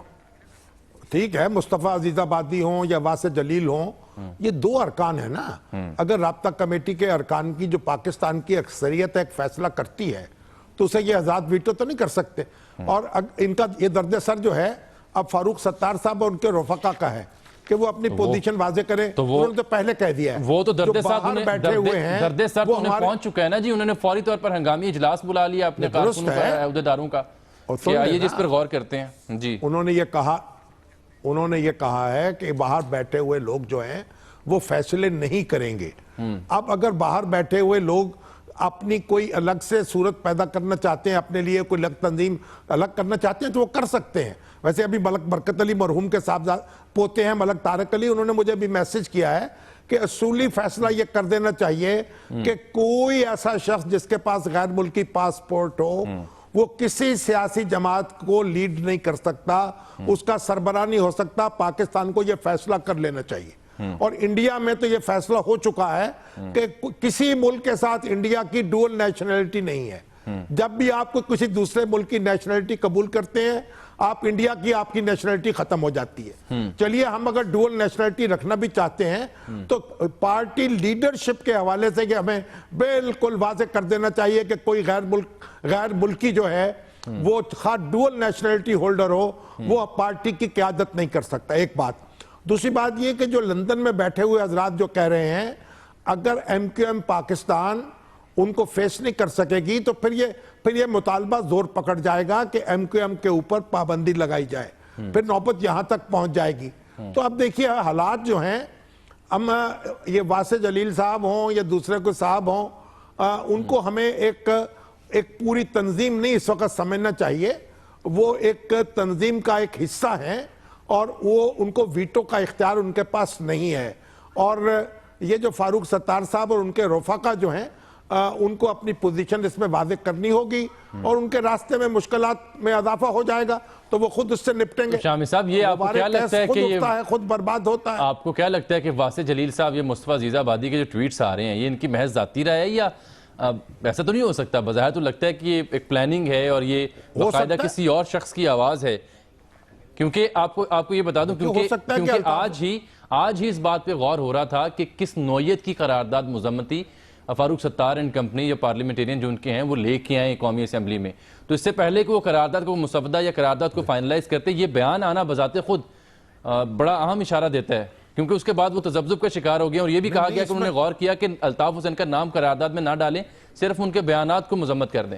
ٹھیک ہے، مصطفیٰ عزیز آبادی ہوں یا واسع جلیل ہوں، یہ دو ارکان ہیں نا. اگر رابطہ کمیٹی کے ارکان کی جو پاکستان کی اکثریت ایک فیصلہ کرتی ہے تو اسے یہ آزاد ویٹو تو نہیں کر سکتے. اور ان کا یہ درد سر جو ہے اب فاروق ستار صاحب اور ان کے رفقا کا ہے کہ وہ اپنی پوزیشن واضح کریں. انہوں نے تو پہلے کہہ دیا ہے. وہ تو درد جو سر باہر بیٹھے ہوئے ہیں درد سر وہ تو انہیں پہنچ چکا ہے نا جی. انہوں نے فوری طور پر ہنگامی اجلاس بلا لیا اپنے کارکنوں کا، عہدیداروں کا، کہ آئیے جس پر غور کرتے ہیں. جی انہوں نے یہ کہا ہے کہ باہر بیٹھے ہوئے لوگ جو ہیں وہ فیصلے نہیں کریں گے. اب اگر باہر بیٹھے ہوئے لوگ اپنی کوئی الگ سے صورت پیدا کرنا چاہتے ہیں، اپنے لیے کوئی الگ تنظیم الگ کرنا چاہتے ہیں تو وہ کر سکتے ہیں. ویسے ابھی ملک برکت علی مرحوم کے صاحب پوتے ہیں ملک طارق علی، انہوں نے مجھے ابھی میسج کیا ہے کہ اصولی فیصلہ یہ کر دینا چاہیے کہ کوئی ایسا شخص جس کے پاس غیر ملکی پاسپورٹ ہو وہ کسی سیاسی جماعت کو لیڈ نہیں کر سکتا، اس کا سربراہ نہیں ہو سکتا. پاکستان کو یہ فیصلہ کر لینا چاہیے. اور انڈیا میں تو یہ فیصلہ ہو چکا ہے کہ کسی ملک کے ساتھ انڈیا کی ڈوئل نیشنلٹی نہیں ہے. جب بھی آپ کو کسی دوسرے ملک کی نیشنلٹی قبول کرتے ہیں آپ انڈیا کی آپ کی نیشنلٹی ختم ہو جاتی ہے. چلیے ہم اگر ڈوئل نیشنلٹی رکھنا بھی چاہتے ہیں تو پارٹی لیڈرشپ کے حوالے سے کہ ہمیں بالکل واضح کر دینا چاہیے کہ کوئی غیر ملکی جو ہے وہ خاص ڈوئل نیشنلٹی ہولڈر ہو وہ پارٹی کی قیادت نہیں کر سکتا. ایک بات. دوسری بات یہ کہ جو لندن میں بیٹھے ہوئے حضرات جو کہہ رہے ہیں اگر ایم کیو ایم پاکستان ان کو فیس نہیں کر سکے گی تو پھر یہ مطالبہ زور پکڑ جائے گا کہ ایم کیو ایم کے اوپر پابندی لگائی جائے. پھر نوبت یہاں تک پہنچ جائے گی. تو اب دیکھیے حالات جو ہیں، ہم یہ واسع جلیل صاحب ہوں یا دوسرے کوئی صاحب ہوں، ان کو ہمیں ایک پوری تنظیم نہیں اس وقت سمجھنا چاہیے. وہ ایک تنظیم کا ایک حصہ ہیں اور وہ ان کو ویٹو کا اختیار ان کے پاس نہیں ہے. اور یہ جو فاروق ستار صاحب اور ان کے رفقا جو ہیں ان کو اپنی پوزیشن اس میں واضح کرنی ہوگی اور ان کے راستے میں مشکلات میں اضافہ ہو جائے گا تو وہ خود اس سے نپٹیں گے. شامی صاحب یہ آپ کو کیا لگتا ہے کہ یہ خود برباد ہوتا ہے؟ آپ کو کیا لگتا ہے کہ واسع جلیل صاحب یہ مصطفیٰ عزیز آبادی کے جو ٹویٹس آ رہے ہیں یہ ان کی محض ذاتی رائے ہے یا ایسا تو نہیں ہو سکتا؟ بظاہر تو لگتا ہے کہ یہ ایک پلاننگ ہے اور یہ باقاعدہ کسی اور شخص کی آواز ہے. کیونکہ آپ کو یہ بتا دوں کیونکہ آج ہی اس بات پہ غور ہو رہا تھا کہ کس نوعیت کی قرارداد مذمتی فاروق ستار اینڈ کمپنی یا پارلیمنٹیرین جو ان کے ہیں وہ لے کے آئے قومی اسمبلی میں. تو اس سے پہلے کہ وہ قرارداد کو مسودہ یا قرارداد کو فائنلائز کرتے یہ بیان آنا بذات خود بڑا اہم اشارہ دیتا ہے، کیونکہ اس کے بعد وہ تذبذب کا شکار ہو گیا اور یہ بھی کہا گیا کہ انہوں نے غور کیا کہ الطاف حسین کا نام قرارداد میں نہ ڈالیں، صرف ان کے بیانات کو مذمت کر دیں.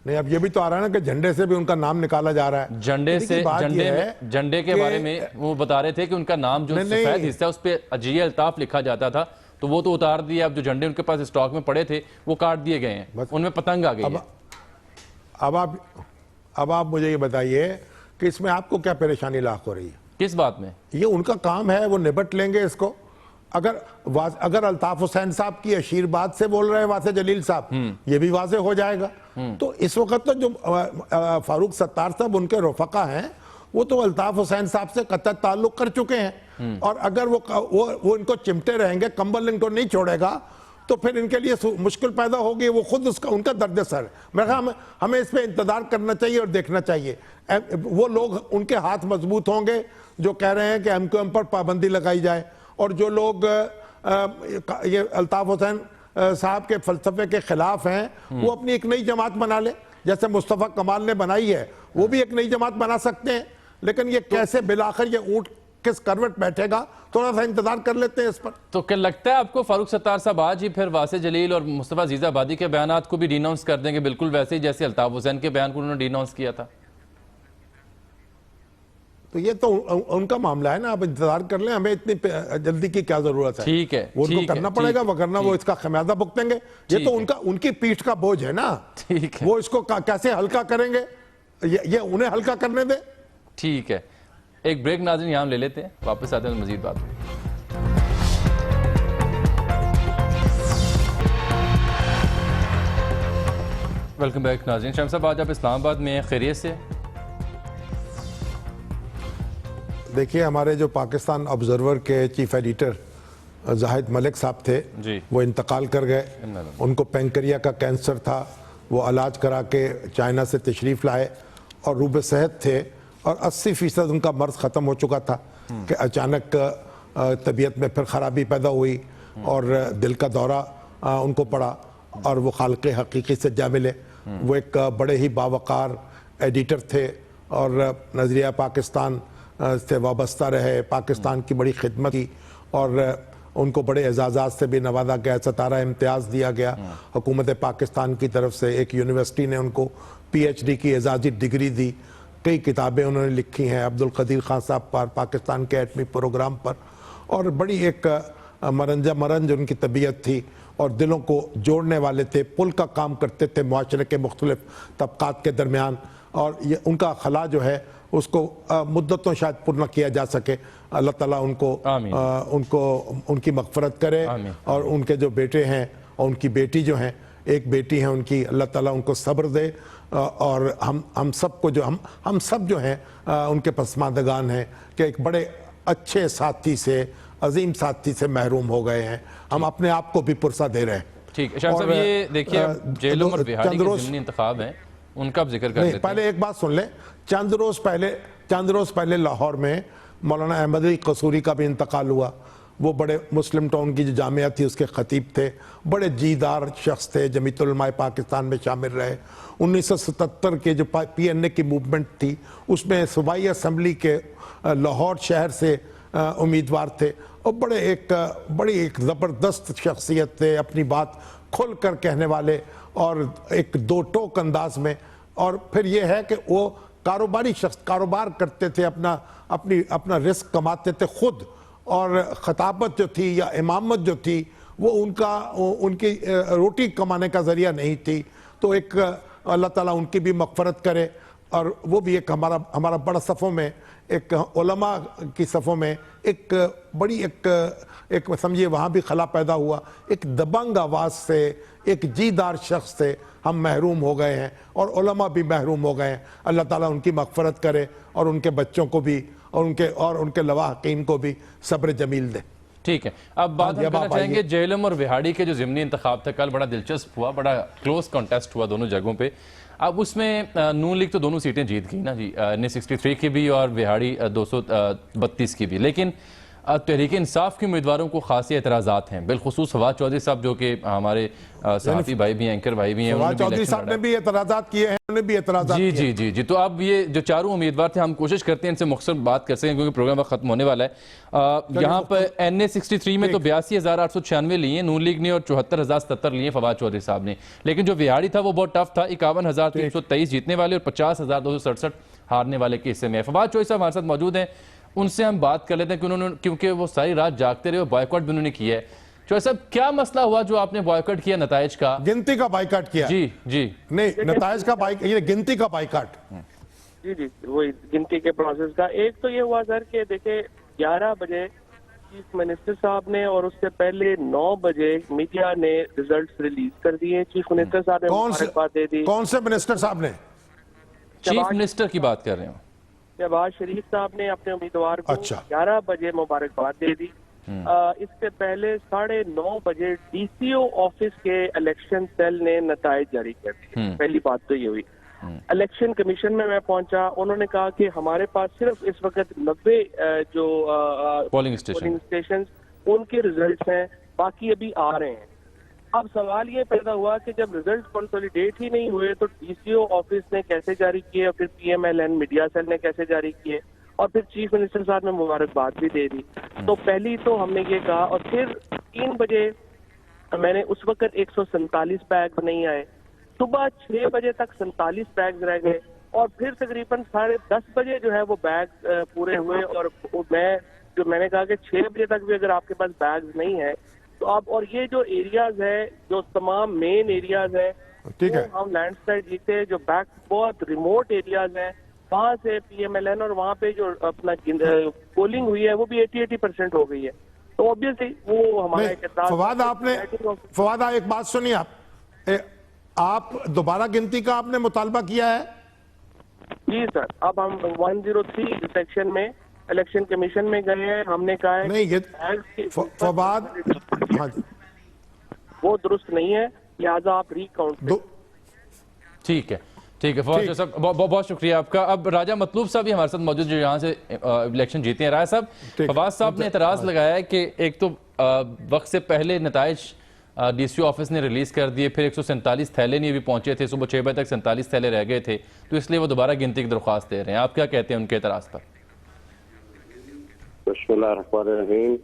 نہیں اب یہ بھی تو آ رہا ہے نا کہ جھنڈے سے بھی ان کا نام نکالا جا رہا ہے. جھنڈے کے بارے میں وہ بتا رہے تھے کہ ان کا نام جو سفید حصہ اس پہ جی الطاف لکھا جاتا تھا تو وہ تو اتار دیا. اب جو جھنڈے ان کے پاس اسٹاک میں پڑے تھے وہ کاٹ دیے گئے ہیں، ان میں پتنگ آ گئی ہے. اب آپ مجھے یہ بتائیے کہ اس میں آپ کو کیا پریشانی لاحق ہو رہی ہے؟ کس بات میں؟ یہ ان کا کام ہے، وہ نبٹ لیں گے اس کو. اگر الطاف حسین صاحب کی اشیر بات سے بول رہے ہیں واسع جلیل صاحب یہ بھی واضح ہو جائے گا. تو اس وقت تو جو فاروق ستار صاحب ان کے رفقا ہیں وہ تو الطاف حسین صاحب سے قطع تعلق کر چکے ہیں اور اگر وہ ان کو چمٹے رہیں گے، کمبل ان کو نہیں چھوڑے گا تو پھر ان کے لیے مشکل پیدا ہوگی. وہ خود ان کا درد سر ہے. میں کہا ہمیں اس پہ انتظار کرنا چاہیے اور دیکھنا چاہیے. وہ لوگ ان کے ہاتھ مضبوط ہوں گے جو کہہ رہے ہیں کہ ایم کیو ایم پر پابندی لگائی جائے، اور جو لوگ یہ الطاف حسین صاحب کے فلسفے کے خلاف ہیں وہ اپنی ایک نئی جماعت بنا لیں، جیسے مصطفیٰ کمال نے بنائی ہے وہ بھی ایک نئی جماعت بنا سکتے ہیں. لیکن یہ کیسے بالآخر یہ اونٹ کس کروٹ بیٹھے گا، تھوڑا سا انتظار کر لیتے ہیں اس پر. تو کیا لگتا ہے آپ کو فاروق ستار صاحب آج ہی پھر واسع جلیل اور مصطفیٰ عزیز آبادی کے بیانات کو بھی ڈیناؤنس کر دیں گے بالکل ویسے ہی جیسے الطاف حسین کے بیان کو انہوں نے ڈیناؤنس کیا تھا؟ تو یہ تو ان کا معاملہ ہے نا، آپ انتظار کر لیں، ہمیں اتنی جلدی کی کیا ضرورت ہے. ٹھیک ہے، وہ ان کو کرنا پڑے گا، وگرنہ وہ اس کا خمیازہ بھگتیں گے. یہ تو ان کی پیٹھ کا بوجھ ہے نا، وہ اس کو کیسے ہلکا کریں گے، یہ انہیں ہلکا کرنے دیں. ٹھیک ہے، ایک بریک ناظرین یہاں ہم لے لیتے ہیں، واپس آتے ہیں مزید بات. ویلکم بیک ناظرین. شام صاحب آج آپ اسلام آباد میں خیریت سے؟ دیکھیے ہمارے جو پاکستان آبزرور کے چیف ایڈیٹر زاہد ملک صاحب تھے وہ انتقال کر گئے. ان کو پینکریا کا کینسر تھا، وہ علاج کرا کے چائنا سے تشریف لائے اور روب صحت تھے، اور 80% ان کا مرض ختم ہو چکا تھا کہ اچانک طبیعت میں پھر خرابی پیدا ہوئی اور دل کا دورہ ان کو پڑا اور وہ خالق حقیقی سے جا ملے. وہ ایک بڑے ہی باوقار ایڈیٹر تھے اور نظریہ پاکستان سے وابستہ رہے، پاکستان کی بڑی خدمت کی، اور ان کو بڑے اعزازات سے بھی نوازا گیا. ستارہ امتیاز دیا گیا حکومت پاکستان کی طرف سے. ایک یونیورسٹی نے ان کو PhD کی اعزازی ڈگری دی. کئی کتابیں انہوں نے لکھی ہیں عبدالقدیر خان صاحب پر، پاکستان کے ایٹمی پروگرام پر، اور بڑی ایک مرنج ان کی طبیعت تھی اور دلوں کو جوڑنے والے تھے. پل کا کام کرتے تھے معاشرے کے مختلف طبقات کے درمیان، اور یہ ان کا خلا جو ہے اس کو مدتوں شاید پر نہ کیا جا سکے. اللہ تعالیٰ ان کی مغفرت کرے. اور ان کے جو بیٹے ہیں اور ان کی بیٹی جو ہیں، ایک بیٹی ہیں ان کی، اللہ تعالیٰ ان کو صبر دے. اور ہم سب کو ہم سب جو ہیں ان کے پسماندگان ہیں کہ ایک بڑے اچھے ساتھی سے، عظیم ساتھی سے محروم ہو گئے ہیں. ہم اپنے آپ کو بھی پرسہ دے رہے ہیں. ٹھیک ہے شاہ صاحب، یہ دیکھیے جیلوں اور بہاڑی کے ضمنی انتخاب ہیں، ان کا ذکر کر لیتے ہیں. پہلے ایک بات سن لیں، چند روز پہلے لاہور میں مولانا احمد علی قصوری کا بھی انتقال ہوا. وہ بڑے مسلم ٹاؤن کی جو جامعہ تھی اس کے خطیب تھے، بڑے جیدار شخص تھے، جمیعت علماء پاکستان میں شامل رہے. 1977 کے جو PNA کی موومنٹ تھی اس میں صوبائی اسمبلی کے لاہور شہر سے امیدوار تھے، اور بڑی ایک زبردست شخصیت تھے، اپنی بات کھل کر کہنے والے اور ایک دو ٹوک انداز میں. اور پھر یہ ہے کہ وہ کاروباری شخص، کاروبار کرتے تھے، اپنا رزق کماتے تھے خود، اور خطابت جو تھی یا امامت جو تھی وہ ان کی روٹی کمانے کا ذریعہ نہیں تھی. تو ایک اللہ تعالیٰ ان کی بھی مغفرت کرے. اور وہ بھی ایک ہمارا بڑا صفوں میں، ایک علماء کی صفوں میں ایک بڑی ایک سمجھیے وہاں بھی خلا پیدا ہوا. ایک دبنگ آواز سے، ایک جیدار شخص سے ہم محروم ہو گئے ہیں، اور علماء بھی محروم ہو گئے ہیں. اللہ تعالیٰ ان کی مغفرت کرے اور ان کے بچوں کو بھی اور ان کے لواحقین کو بھی صبر جمیل دے. ٹھیک ہے، اب بات ہم کرنا چاہیں گے جہلم اور وہاڑی کے جو ضمنی انتخاب تھا. کل بڑا دلچسپ ہوا، بڑا کلوز کانٹیسٹ ہوا دونوں جگہوں پہ. اب اس میں نون لیگ تو دونوں سیٹیں جیت گئی نا جی، 63 کی بھی اور وہاڑی 232 کی بھی. لیکن تحریک انصاف کے امیدواروں کو خاصی اعتراضات ہیں، بالخصوص فواد چودھری صاحب جو کہ ہمارے صحافی بھائی بھی ہیں، اینکر بھائی بھی ہیں. فواد چودھری صاحب نے بھی اعتراضات کیے ہیں، انہوں نے بھی اعتراضات کیے ہیں. جی تو اب یہ جو چاروں امیدوار تھے، ہم کوشش کرتے ہیں ان سے مختصر بات کر سکیں کیونکہ پروگرام ختم ہونے والا ہے. یہاں پر NA 63 میں تو 82,896 لیے نون لیگ نے اور 74,077 لیے فواد چودھری صاحب نے. لیکن جو وہاڑی تھا وہ بہت ٹف تھا، 51,323 جیتنے والے اور 50,267 ہارنے والے کے حصے میں. فواد چودھری صاحب ہمارے ساتھ موجود ہیں، ان سے ہم بات کر لیتے ہیں کیونکہ وہ ساری رات جاگتے رہے اور بائیکاٹ بھی انہوں نے کیا ہے. چودھری صاحب، کیا مسئلہ ہوا جو آپ نے بائیکاٹ کیا نتائج کا؟ گنتی کا بائیکاٹ کیا. جی نہیں، نتائج کا یہ گنتی کا بائیکاٹ. جی وہی گنتی کے پروسیس کا. ایک تو یہ ہوا سر کہ دیکھیں 11 بجے چیف منسٹر صاحب نے اور اس سے پہلے 9 بجے میڈیا نے ریزلٹس ریلیز کر دیے. چیف منسٹر صاحب نے مبارکباد دے دی. کون سے منسٹر صاحب نے؟ چیف منسٹر کی بات کر رہے ہیں. شہباز شریف صاحب نے اپنے امیدوار کو 11 بجے مبارکباد دے دی. اس سے پہلے 9:30 بجے DCO آفس کے الیکشن سیل نے نتائج جاری کر دیے. پہلی بات تو یہ ہوئی. الیکشن کمیشن میں پہنچا، انہوں نے کہا کہ ہمارے پاس صرف اس وقت 90 جو پولنگ اسٹیشن ان کے ریزلٹس ہیں، باقی ابھی آ رہے ہیں. اب سوال یہ پیدا ہوا کہ جب ریزلٹ کنسولیڈیٹ ہی نہیں ہوئے تو ڈی سی او آفس نے کیسے جاری کیے اور پھر P M L N media cell نے کیسے جاری کیے اور پھر چیف منسٹر صاحب نے مبارکباد بھی دے دی. تو پہلی تو ہم نے یہ کہا اور پھر 3 بجے میں نے اس وقت 147 بیگ نہیں آئے, صبح 6 بجے تک 47 بیگ رہ گئے اور پھر تقریباً 10:30 بجے جو ہے وہ بیگ پورے ہوئے. اور میں نے کہا کہ 6 بجے تک بھی اگر آپ کے پاس بیگ نہیں ہے تو آپ, اور یہ جو ایریاز ہے جو تمام مین ایریاز ہے ہم لینڈ سلائڈ جیتے, جو بیک بہت ریموٹ ایریاز ہیں وہاں سے پی ایم ایل این اور وہاں پہ جو اپنا پولنگ ہوئی ہے وہ بھی 80% ہو گئی ہے. تو obviously وہ ہمارا فواد ایک بات سنیے, آپ دوبارہ گنتی کا آپ نے مطالبہ کیا ہے؟ جی سر, اب ہم 103 سیکشن میں الیکشن کمیشن میں گئے ہیں, ہم نے کہا ہے نہیں فواد وہ درست نہیں ہے, لہذا آپ ری کاؤنٹ. ٹھیک ہے فواد صاحب, بہت شکریہ آپ کا. اب راجہ مطلوب صاحب بھی ہمارے ساتھ موجود جو یہاں سے الیکشن جیتے ہیں. راجہ صاحب, فواد صاحب نے اعتراض لگایا ہے کہ ایک تو وقت سے پہلے نتائج ڈی سی او آفس نے ریلیز کر دیے, پھر 147 تھیلے نہیں بھی پہنچے تھے, صبح 6 بجے تک 47 تھیلے رہ گئے تھے, تو اس لیے وہ دوبارہ گنتی کی درخواست دے رہے ہیں. آپ کیا کہتے ہیں ان کے اعتراض پر؟ بسم اللہ الرحمن الرحیم.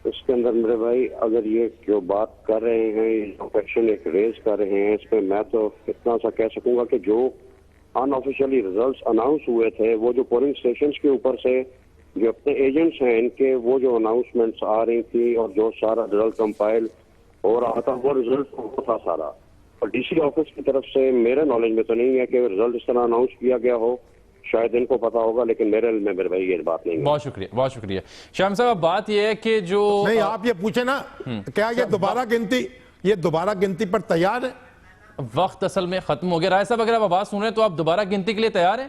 اس کے اندر میرے بھائی اگر یہ جو بات کر رہے ہیں, جو کویشچن ایک ریز کر رہے ہیں, اس میں میں تو اتنا سا کہہ سکوں گا کہ جو ان آفیشیلی ریزلٹس اناؤنس ہوئے تھے, وہ جو پولنگ اسٹیشنز کے اوپر سے جو اپنے ایجنٹس ہیں ان کے وہ جو اناؤنسمنٹس آ رہی تھی اور جو سارا ریزلٹ کمپائل ہو رہا تھا وہ ریزلٹ وہ تھا سارا. اور ڈی سی آفس کی طرف سے میرے نالج میں تو نہیں ہے کہ ریزلٹ اس طرح اناؤنس کیا گیا ہو, شاید ان کو پتا ہوگا, لیکن میرے علم میں میرے بھائی یہ بات نہیں ہے. بہت شکریہ شام صاحب. اب بات یہ ہے کہ جو نہیں آپ یہ پوچھیں نا, کیا یہ دوبارہ گنتی پر تیار ہے؟ وقت اصل میں ختم ہو گیا. رائے صاحب اگر آپ آواز سن رہے ہیں تو آپ دوبارہ گنتی کے لیے تیار ہیں؟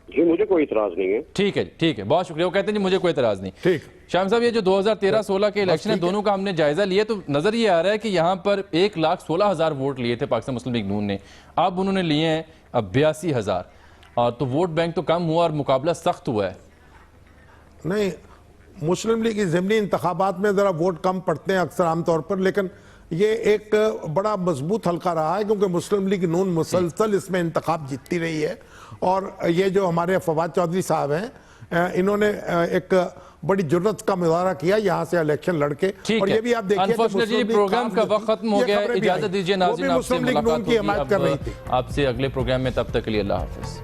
جی مجھے کوئی اعتراض نہیں ہے. ٹھیک ہے بہت شکریہ. وہ کہتے ہیں جی مجھے کوئی اعتراض نہیں. ٹھیک شام صاحب, یہ جو 2013-16 کے الیکشن ہیں دونوں کا ہم نے جائزہ لیا تو نظر یہ آ رہا ہے کہ یہاں پر 1,16,000 ووٹ لیے تھے پاکستان مسلم لیگ نون نے, اب انہوں نے لیے ہیں 82,000, اور تو ووٹ بینک تو کم ہوا اور مقابلہ سخت ہوا ہے. نہیں, مسلم لیگ کی ضمنی انتخابات میں ذرا ووٹ کم پڑتے ہیں اکثر عام طور پر, لیکن یہ ایک بڑا مضبوط حلقہ رہا ہے کیونکہ مسلم لیگ نون مسلسل اس میں انتخاب جیتتی رہی ہے. اور یہ جو ہمارے فواد چودھری صاحب ہیں انہوں نے ایک بڑی جرت کا مظاہرہ کیا یہاں سے الیکشن لڑ کے. اور یہ بھی آپ دیکھیے انفارچونیٹلی پروگرام کا وقت ختم ہو گیا ہے. اجازت دیجیے ناظرین, آپ سے ملاقات ہوگی اب آپ سے اگلے پروگرام میں. تب تک کے لیے اللہ حافظ.